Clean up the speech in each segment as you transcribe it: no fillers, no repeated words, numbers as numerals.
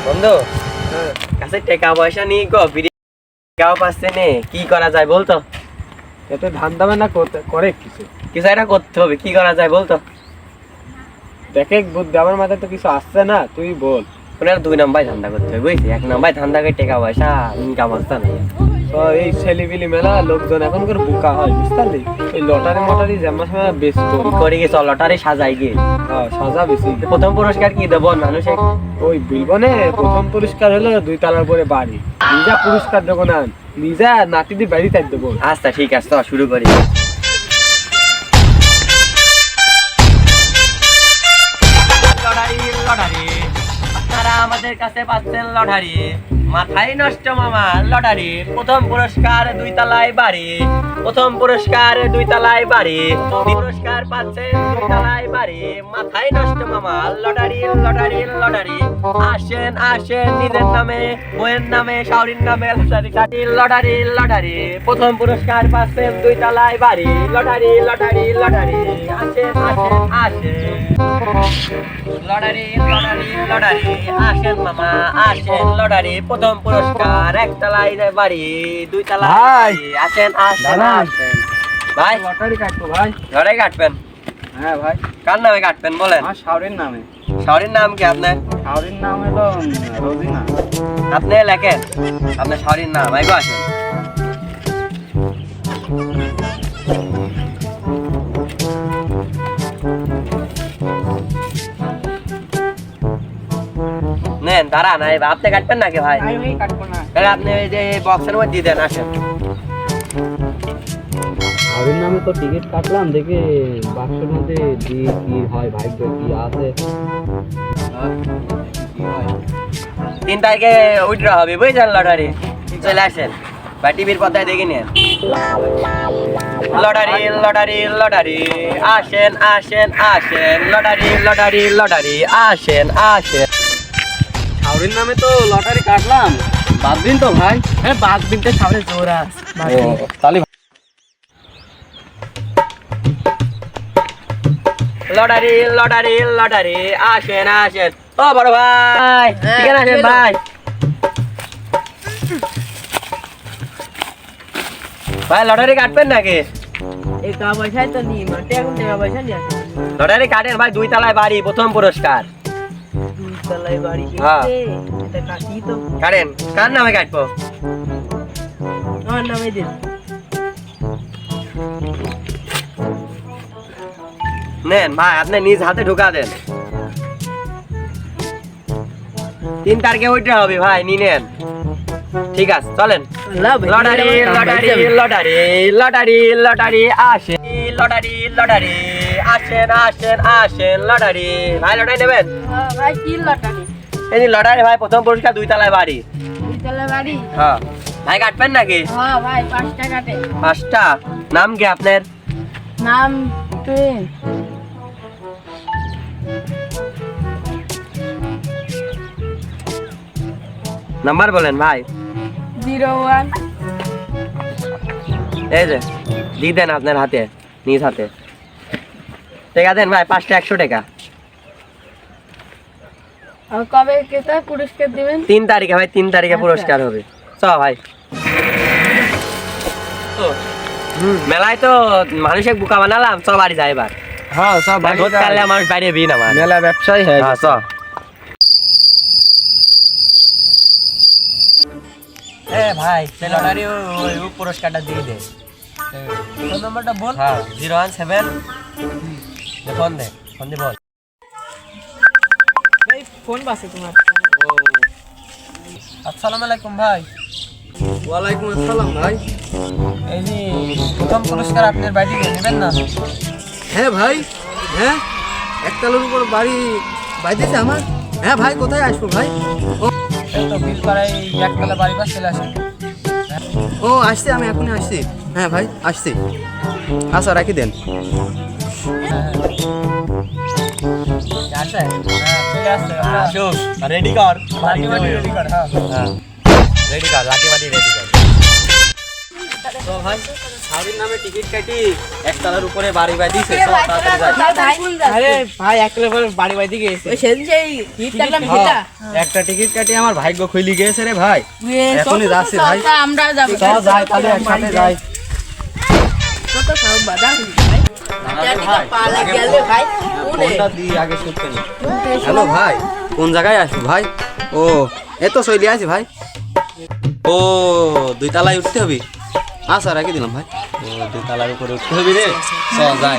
বন্ধু কাছে টাকা পয়সা নেই গো, টাকাও পাচ্ছে নে, কি করা যায় বলতো? এতে ধান দামে না করে কিছু কিছু একটা করতে হবে, কি করা যায় বলতো? দেখে বুদ্ধি আমার মাথায় তো কিছু আসছে না, তুই বল। ওনার 2 নাম্বার ধান্দা করতে হবে বুঝছি, 1 নাম্বার ধান্দা করে টাকা পয়সা ইনকাম আসতে নাই। তো এই ছেলিবিলি মেলা লোকজন এখন করে বোকা হয়, বুঝতে পারলি? এই লটারি মটারি যেমন সময় বেচতো করে গেছে লটারি সাজাই গিয়ে সাজা বেশি। প্রথম পুরস্কার কি দেবো মানুষে? ওই বিলবনে প্রথম পুরস্কার হলো 2 তলার উপরে বাড়ি। নিজা পুরস্কার দেবো না, নিজা নাতিদি বাড়ি তাই দেবো। আচ্ছা ঠিক আছে, তো শুরু করি। লটারি আপনারা আমাদের কাছে পাচ্ছেন লটারি, মাথায় নষ্ট মামা লটারি। প্রথম পুরস্কার 2 তলায় বাড়ি, প্রথম পুরস্কার 2 তলায় বাড়ি, পুরস্কার পাচ্ছেন 2 তলায় বাড়ি, মাথায় নষ্ট মামা লটারি লটারি লটারি। আসেন আসেন নিজের নামে, বইয়ের নামে, শাওরির নামে লটারি কাটি লটারি লটারি। প্রথম পুরস্কার পাচ্ছেন 2 তলায় বাড়ি, লটারি লটারি লটারি। আসেন আসেন আসেন লটারি লটারি লটারি। আসেন মামা আসেন লটারি। প্রথম পুরস্কার 1 তলায় বাড়ি, 2 তলায় বাড়ি। আসেন আসেন আসেন ভাই, লটারি কাটবো ভাই। লটারি কাটবেন? হ্যাঁ ভাই। কার নামে কাটবেন বলেন? আমার শাওরির নামে। শাওরির নাম কি আপনার? শাওরির নাম হলো রোজিনা। আপনি লেখেন আপনার শাওরির নাম, আইগো আসেন। নেন দাঁড়ান, আপনি কাটবেন নাকি ভাই? আমি কাটবো না। তাহলে আপনি এই যে বক্সের মধ্যে দিয়ে দেন, আসেন। শাওরির নামে তো টিকিট কাটলাম, দেখি বাক্সের মধ্যে কি হয়, ভাগ্য কি আছে। 3 তারিখে উইথড্র হবে বুঝছেন লটারি। চলে আসেন বা টিভির পর্দায় দেখে নিন। Lottery lottery lottery. আসেন আসেন আসেন লটারি লটারি লটারি। আসেন আসেন। শাওরির নামে তো লটারি কাটলাম, বাদ দিন তো ভাই। হ্যাঁ বাদ দিনতে সামনে জোর আছে তাহলে লটারি লটারি লটারি। আসেন আসেন ও বড় ভাই, ঠিক আসেন ভাই। ভাই লটারি কাটবেন নাকি? টাকা পয়সাই তো নি মাঠে, এখন টাকা পয়সা নিয়ে আসে। লটারি কাটেন ভাই, 2 তলায় বাড়ি, প্রথম পুরস্কার। 2 তলায় বাড়ি হ্যাঁ। কিনতে এটা কাটি তো। কাটেন, কার নামে কাটবো? আমার নামে দিন। নেন ভাই, আপনি নিজ হাতে ঢুকা দেন। 3 তারিখে উইথড্র হবে ভাই, নিনেন। ঠিক আছে চলেন। Lottery lottery lottery lottery lottery. আসেন লটারি লটারি। আসেন আসেন আসেন লটারি। ভাই লটারি নেবেন? ভাই কি লটারি? এই যে লটারি ভাই, প্রথম পুরস্কার 2 তলায় বাড়ি। 2 তলায় বাড়ি? হ্যাঁ ভাই, কাটবেন নাকি? হ্যাঁ ভাই 5 টাকা কাটে। 5টা। নাম কি আপনার? নাম তুই? নাম্বার বলেন ভাই। 01। এই যে দিয়ে দেন আপনার হাতে, নিজ হাতে। টাকা দেন ভাই, 5টা 100 টাকা। আর কবে কেতা পুরস্কার দিবেন? 3 তারিখে ভাই, 3 তারিখে পুরস্কার হবে। চ ভাই। মেলায় তো মানুষের বুকা বানালাম, চ বাড়ি যাই এবার। হ্যাঁ সব মানুষ বাইরে বিন আমার মেলা ব্যবসায়ী হ্যাঁ। হ্যাঁ চ। এ ভাই লটারি ওই পুরস্কারটা দিয়ে দে। ফোন নাম্বারটা বল। হ্যাঁ 017। ফোন দে, ফোন দে বল। এই ফোন বাসে তোমার। আসসালামু আলাইকুম ভাই। ওয়ালাইকুম আসসালাম ভাই। এই যে প্রথম পুরস্কার আপনার বাড়ি নেবেন না? হ্যাঁ ভাই, হ্যাঁ 1 তলার উপর বাড়ি বাইতেছে আমার। হ্যাঁ ভাই, কোথায় আসবো ভাই? এই তো বিলপাড়ায় 1 তলা বাড়ি পাশ চলে আসেন। ও আসছি, আমি এখনই আসছি। হ্যাঁ ভাই আসছি। আচ্ছা রাখি দেন। আসে? হ্যাঁ চলে আসছে। আসুক, রেডি কর। বাড়ি রেডি কর। হ্যাঁ হ্যাঁ রেডি কর, লাঠি বাড়ি রেডি কর। তো ভাই শাওরির নামে টিকিট কাটি একতলার উপরে বাড়ি বাঁধিছে আরে ভাই একতলার উপরে বাড়ি বাঁধি গেছে ওই সেদিন সেই টিকিট কাটলাম সেটা একটা টিকিট কাটি আমার ভাগ্য খুলি গেছে রে ভাই এখনই যাচ্ছি ভাই আমরা যাবো চল যাই তাহলে একসাথে যাই কত সব বাধা ভাই ভাই, পালা গেলে ভাই ফোনটা দিই আগে শুনতে নি হ্যালো ভাই কোন জায়গায় আসবো ভাই ও এত শৈলী আছে ভাই ও 2 তলায় উঠতে হবে আচ্ছা রাখি দিলাম ভাই ও 2 তলার উপরে উঠতে হবে রে চল যাই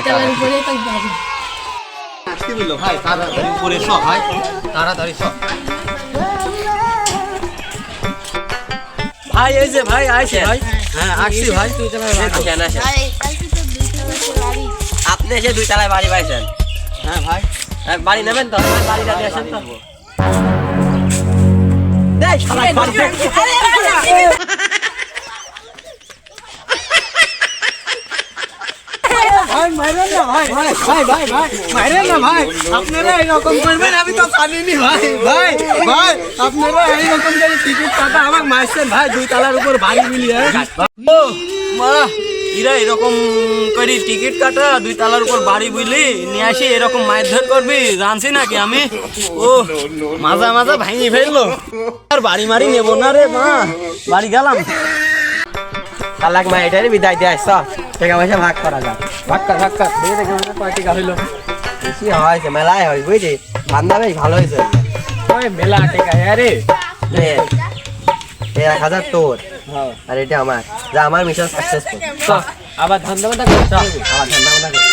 আসতে দিল ভাই তাড়াতাড়ি উপরে চ ভাই তাড়াতাড়ি চ ভাই এই যে ভাই আইছে ভাই হ্যাঁ আসছি ভাই আসেন, আসেন। আপনি এসে 2 তলায় বাড়ি পাইছেন হ্যাঁ ভাই বাড়ি নেবেন তো বাড়িটা দিয়ে আসেন তো ভাই মাইরেন না ভাই ভাই ভাই ভাই ভাই মাইরেন না ভাই আপনারা এরকম করবেন আমি তো জানিনি ভাই ভাই ভাই আপনারা এইরকম করে টিকিট কাটা আমাকে মারছেন ভাই 2 তলার উপর বাড়ি মিলিয়ে ও মা ইরা এরকম করি টিকিট কাটা 2 তলার উপর বাড়ি বুঝলি নিয়ে আসি এরকম মারধর করবি জানছি নাকি আমি ও মাজা মাজা ভাঙি ফেললো আর বাড়ি মারি নেব না রে মা বাড়ি গেলাম তালাক মা এটারে বিদায় দিয়ে আসছ টাকা পয়সা ভাগ করা যাক ভাগ কর দিয়ে দেখে মনে কয় টাকা হইলো বেশি হয়েছে মেলায় হয় বুঝলি ধান্দা বেশ ভালো হয়েছে ওই মেলা টাকা আরে নে, এই 1000 তোর আর এটা আমার যা আমার মিশন সাকসেসফুল আবার ধান্দা বান্দা করতে হবে আবার ধান্দা